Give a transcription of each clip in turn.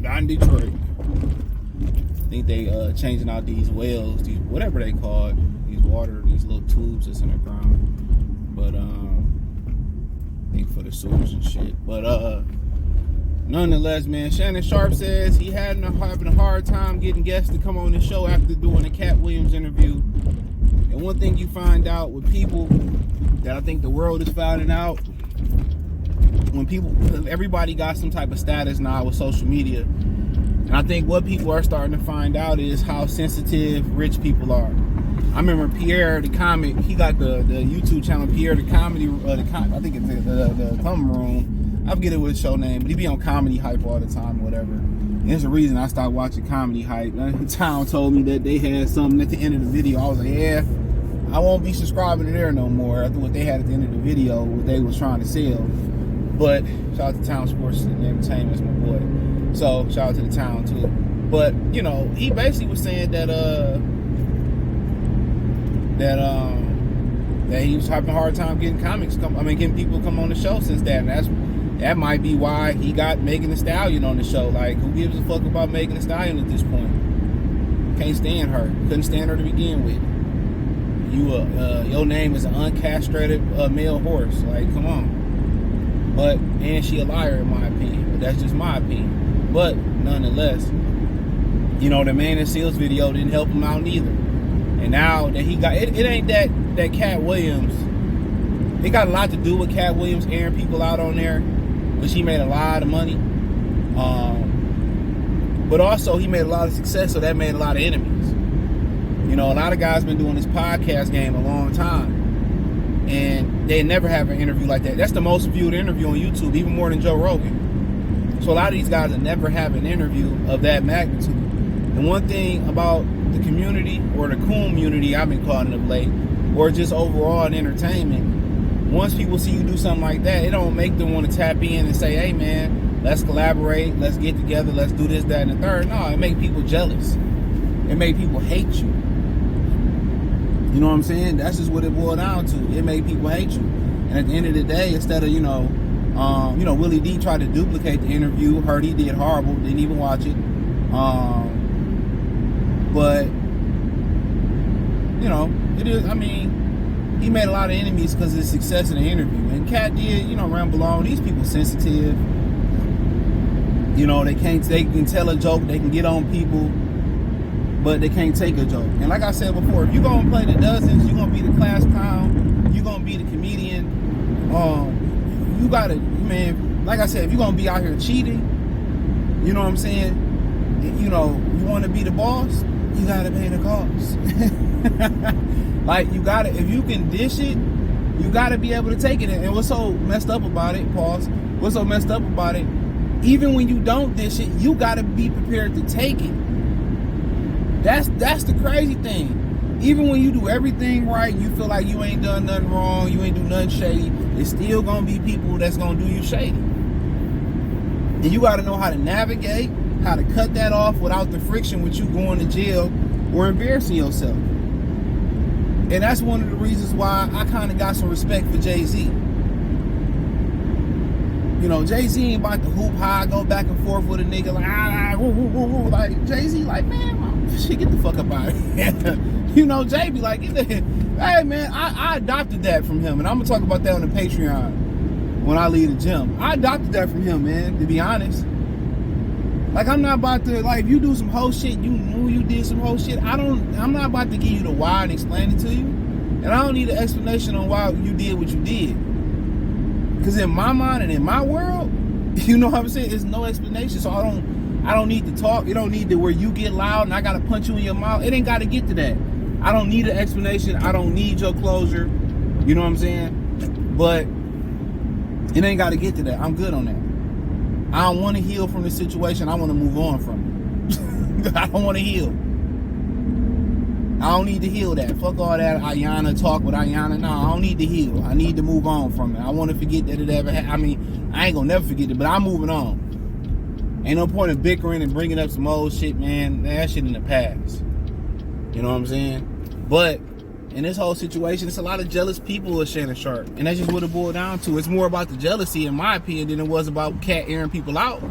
not in Detroit. I think they changing out these wells, these whatever they call it, these little tubes that's in the ground. But I think for the sewers and shit. But nonetheless, man, Shannon Sharpe says he having a hard time getting guests to come on the show after doing a Katt Williams interview. And one thing you find out with people that I think the world is finding out, when everybody got some type of status now with social media, and I think what people are starting to find out is how sensitive rich people are. I remember Pierre the comic, he got the YouTube channel Pierre the comedy, I think it's the Come Room. I forget what his show name, but he be on Comedy Hype all the time, whatever. And there's a reason I stopped watching Comedy Hype. Town told me that they had something at the end of the video. I was like, yeah, I won't be subscribing to there no more after what they had at the end of the video, what they was trying to sell. But shout out to Town Sports and Entertainment, that's my boy. So shout out to the town too. But you know, he basically was saying that he was having a hard time getting getting people to come on the show since that. And that might be why he got Megan Thee Stallion on the show. Like, who gives a fuck about Megan Thee Stallion at this point? Can't stand her. Couldn't stand her to begin with. Your name is an uncastrated male horse. Like, come on. And she a liar in my opinion. But that's just my opinion. But nonetheless, you know, the Man in Seals video didn't help him out neither. And now that he got it ain't that Katt Williams. It got a lot to do with Katt Williams airing people out on there, but she made a lot of money. But also he made a lot of success, so that made a lot of enemies. You know, a lot of guys been doing this podcast game a long time, and they never have an interview like that. That's the most viewed interview on YouTube, even more than Joe Rogan. So a lot of these guys that never have an interview of that magnitude. And one thing about the community, or the coon community, I've been calling it of late, or just overall in entertainment, once people see you do something like that, it don't make them want to tap in and say, hey man, let's collaborate, let's get together, let's do this, that, and the third. No, it make people jealous. It make people hate you. You know what I'm saying? That's just what it boiled down to. It made people hate you. And at the end of the day, instead of, Willie D tried to duplicate the interview, heard he did horrible, didn't even watch it. But, you know, it is, I mean, he made a lot of enemies because of his success in the interview. And Katt did, ramble on. These people sensitive. You know, they can tell a joke, they can get on people, but they can't take a joke. And like I said before, if you're going to play the dozens, you're going to be the class clown, you're going to be the comedian, you got to, man, like I said, if you're going to be out here cheating, you know what I'm saying? You want to be the boss, you got to pay the cost. Like, you got to, if you can dish it, you got to be able to take it. And what's so messed up about it, what's so messed up about it, even when you don't dish it, you got to be prepared to take it. That's the crazy thing. Even when you do everything right, you feel like you ain't done nothing wrong, you ain't do nothing shady, there's still going to be people that's going to do you shady. And you got to know how to navigate, how to cut that off without the friction with you going to jail or embarrassing yourself. And that's one of the reasons why I kind of got some respect for Jay-Z. You know, Jay-Z ain't about to hoop high, go back and forth with a nigga like, woo, woo, woo, woo. Like, Jay-Z like, man, shit, get the fuck up out of here. You know, Jay be like, hey man, I adopted that from him. And I'm going to talk about that on the Patreon when I leave the gym. I adopted that from him, man, to be honest. Like, I'm not about to, like, if you do some whole shit, you knew you did some whole shit, I'm not about to give you the why and explain it to you. And I don't need an explanation on why you did what you did. Because in my mind and in my world, you know what I'm saying, there's no explanation. So I don't need to talk. It don't need to where you get loud and I got to punch you in your mouth. It ain't got to get to that. I don't need an explanation. I don't need your closure. You know what I'm saying? But it ain't got to get to that. I'm good on that. I don't want to heal from the situation. I want to move on from it. I don't want to heal. I don't need to heal that. Fuck all that Ayana talk with Ayana. No, I don't need to heal. I need to move on from it. I want to forget that it ever happened. I mean, I ain't going to never forget it, but I'm moving on. Ain't no point in bickering and bringing up some old shit, man. That shit in the past. You know what I'm saying? But in this whole situation, it's a lot of jealous people with Shannon Sharpe. And that's just what it boiled down to. It's more about the jealousy, in my opinion, than it was about Katt airing people out.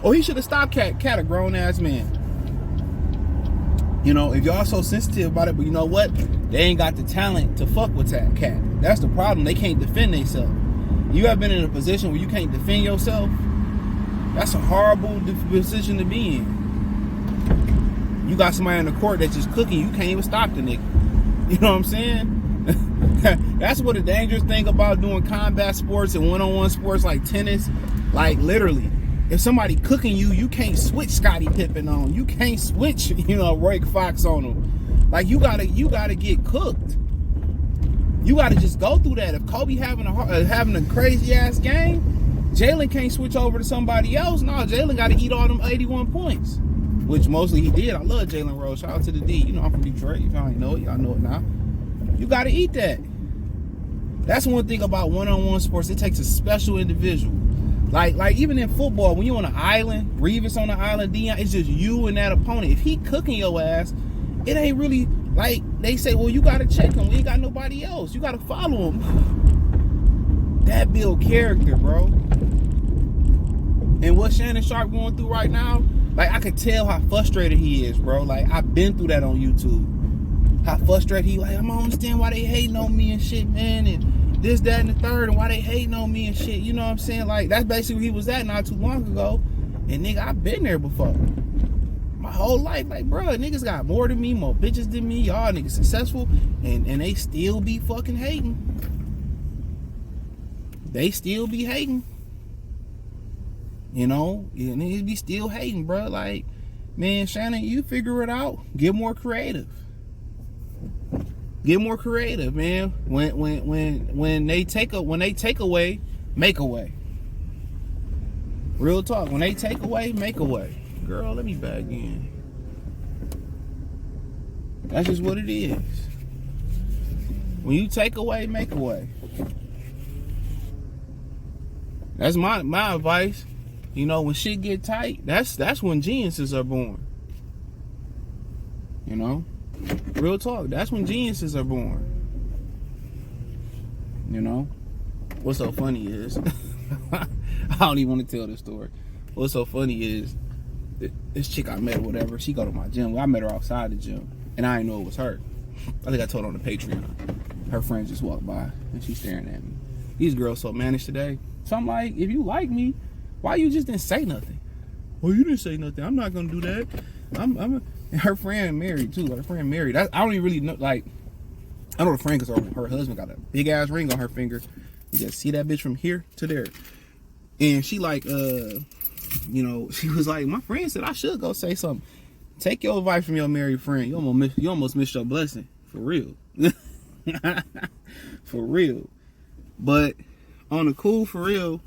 Oh, he should have stopped Katt. Katt a grown ass man. You know, if y'all so sensitive about it, but you know what? They ain't got the talent to fuck with Katt. That's the problem. They can't defend themselves. You have been in a position where you can't defend yourself. That's a horrible position to be in. You got somebody in the court that's just cooking. You can't even stop the nigga. You know what I'm saying? That's what the dangerous thing about doing combat sports and one-on-one sports like tennis. Like literally, if somebody cooking you, you can't switch Scottie Pippen on. You can't switch, Roy Fox on them. Like you gotta get cooked. You gotta just go through that. If Kobe having a crazy ass game, Jalen can't switch over to somebody else. No, Jalen got to eat all them 81 points, which mostly he did. I love Jalen Rose. Shout out to the D. I'm from Detroit. If y'all ain't know it, y'all know it now. You got to eat that. That's one thing about one-on-one sports. It takes a special individual. Like even in football, when you're on an island, Revis on the island, Dion, it's just you and that opponent. If he cooking your ass, it ain't really like they say, well, you got to check him. We ain't got nobody else. You got to follow him. That build character, bro. And what Shannon Sharpe going through right now, like I could tell how frustrated he is, bro. Like I've been through that on YouTube. How frustrated he like, I don't understand why they hating on me and shit, man, and this, that, and the third, and why they hating on me and shit. You know what I'm saying? Like that's basically where he was at not too long ago. And nigga, I've been there before. My whole life, like, bro, niggas got more than me, more bitches than me. Y'all niggas successful, and they still be fucking hating. They still be hating. And niggas be still hating, bro. Like, man, Shannon, you figure it out. Get more creative. Get more creative, man. When they take away, make a way. Real talk. When they take away, make a way. Girl, let me back in. That's just what it is. When you take away, make a way. That's my advice. When shit get tight, that's when geniuses are born. Real talk. That's when geniuses are born. What's so funny is, I don't even want to tell this story. What's so funny is, this chick I met or whatever, she go to my gym. I met her outside the gym, and I didn't know it was her. I think I told her on the Patreon. Her friend just walked by, and she's staring at me. These girls so managed today. So I'm like, if you like me, why you just didn't say nothing? Well, you didn't say nothing. I'm not gonna do that. And her friend married too. Her friend married. I don't even really know. Like, I know the friend because her husband got a big ass ring on her finger. You just see that bitch from here to there. And she like, she was like, my friend said I should go say something. Take your advice from your married friend. You almost missed your blessing. For real. For real. But on the cool, for real,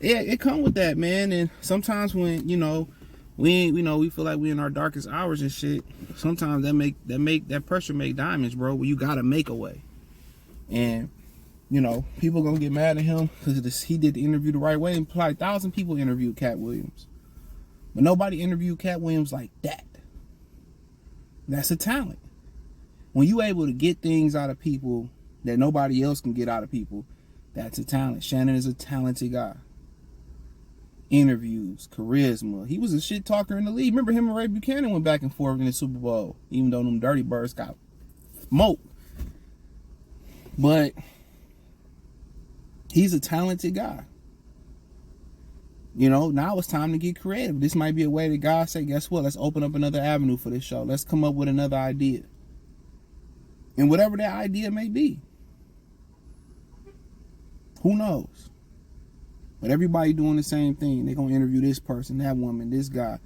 yeah, it come with that, man. And sometimes when we feel like we in our darkest hours and shit, sometimes that pressure make diamonds, bro. Where you gotta make a way. And people gonna get mad at him because he did the interview the right way, and probably 1,000 people interviewed Katt Williams, but nobody interviewed Katt Williams like that. That's a talent. When you able to get things out of people that nobody else can get out of people, that's a talent. Shannon is a talented guy. Interviews, charisma. He was a shit talker in the league. Remember him and Ray Buchanan went back and forth in the Super Bowl, even though them Dirty Birds got smoked. But he's a talented guy. Now it's time to get creative. This might be a way that God say, guess what? Let's open up another avenue for this show. Let's come up with another idea. And whatever that idea may be. Who knows? But everybody doing the same thing. They're going to interview this person, that woman, this guy,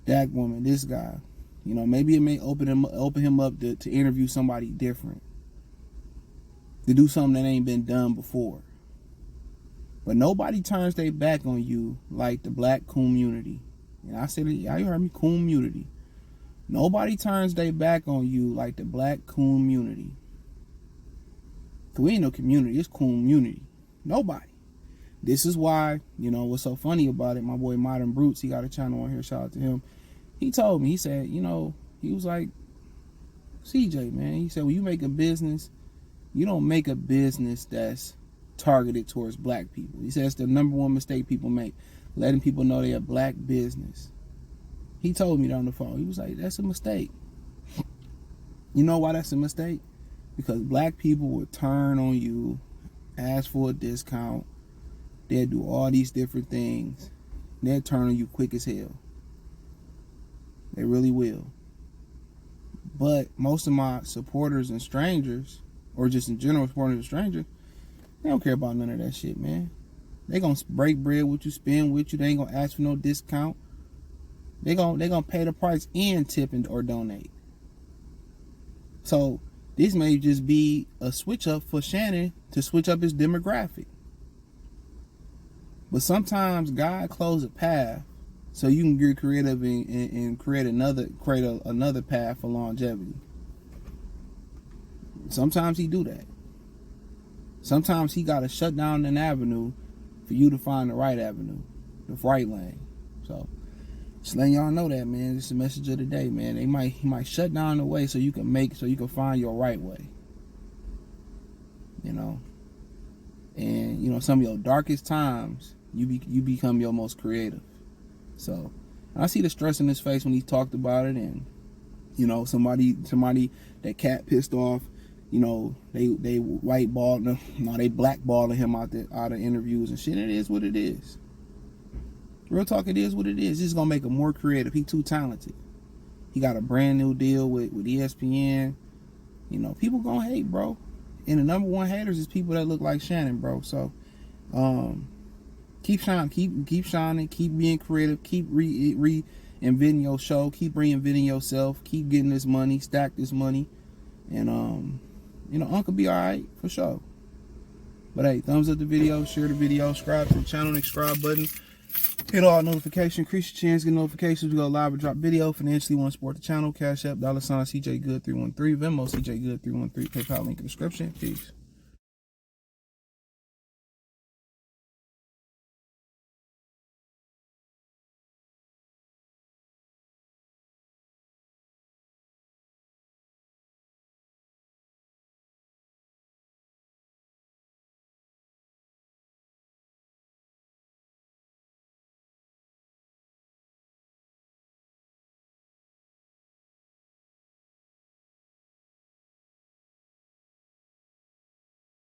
that woman, this guy. Maybe it may open him up to interview somebody different. To do something that ain't been done before. But nobody turns their back on you like the black community. And I said it, y'all heard me, community. Nobody turns their back on you like the black community. Cause we ain't no community, it's community. Nobody. This is why, what's so funny about it, my boy Modern Brutes, he got a channel on here, shout out to him. He told me, he said, he was like, CJ, man, he said, when you make a business, you don't make a business that's targeted towards black people. He says the number one mistake people make. letting people know they're a black business. He told me that on the phone. He was like, that's a mistake. You know why that's a mistake? Because black people will turn on you, ask for a discount. They'll do all these different things. They'll turn on you quick as hell. They really will. But most of my supporters and strangers, or just in general supporters and strangers, they don't care about none of that shit, man. They gonna break bread with you, spend with you. They ain't gonna ask for no discount. They gonna pay the price and tip or donate. So this may just be a switch up for Shannon to switch up his demographic. But sometimes God closes a path so you can get creative and create another path for longevity. Sometimes he do that. Sometimes he got to shut down an avenue for you to find the right avenue, the right lane. So just letting y'all know that, man. This is the message of the day, man. He might shut down the way so you can find your right way. You know, and you know some of your darkest times, you become your most creative. So I see the stress in his face when he talked about it, and you know somebody that Katt pissed off. You know they whiteballed him, no, they blackballing him out of interviews and shit. It is what it is. Real talk, it is what it is. This is gonna make him more creative. He too talented. He got a brand new deal with ESPN. You know, people gonna hate, bro. And the number one haters is people that look like Shannon, bro. So, keep shining, keep being creative, keep reinventing your show, keep reinventing yourself, keep getting this money, stack this money, and you know, Uncle be all right for sure. But hey, thumbs up the video, share the video, subscribe to the channel, and subscribe button. Hit all notifications, increase your chance, get notifications. We go live or drop video. Financially want to support the channel. Cash App, $CJ Good 313, Venmo CJ Good 313, PayPal link in the description. Peace.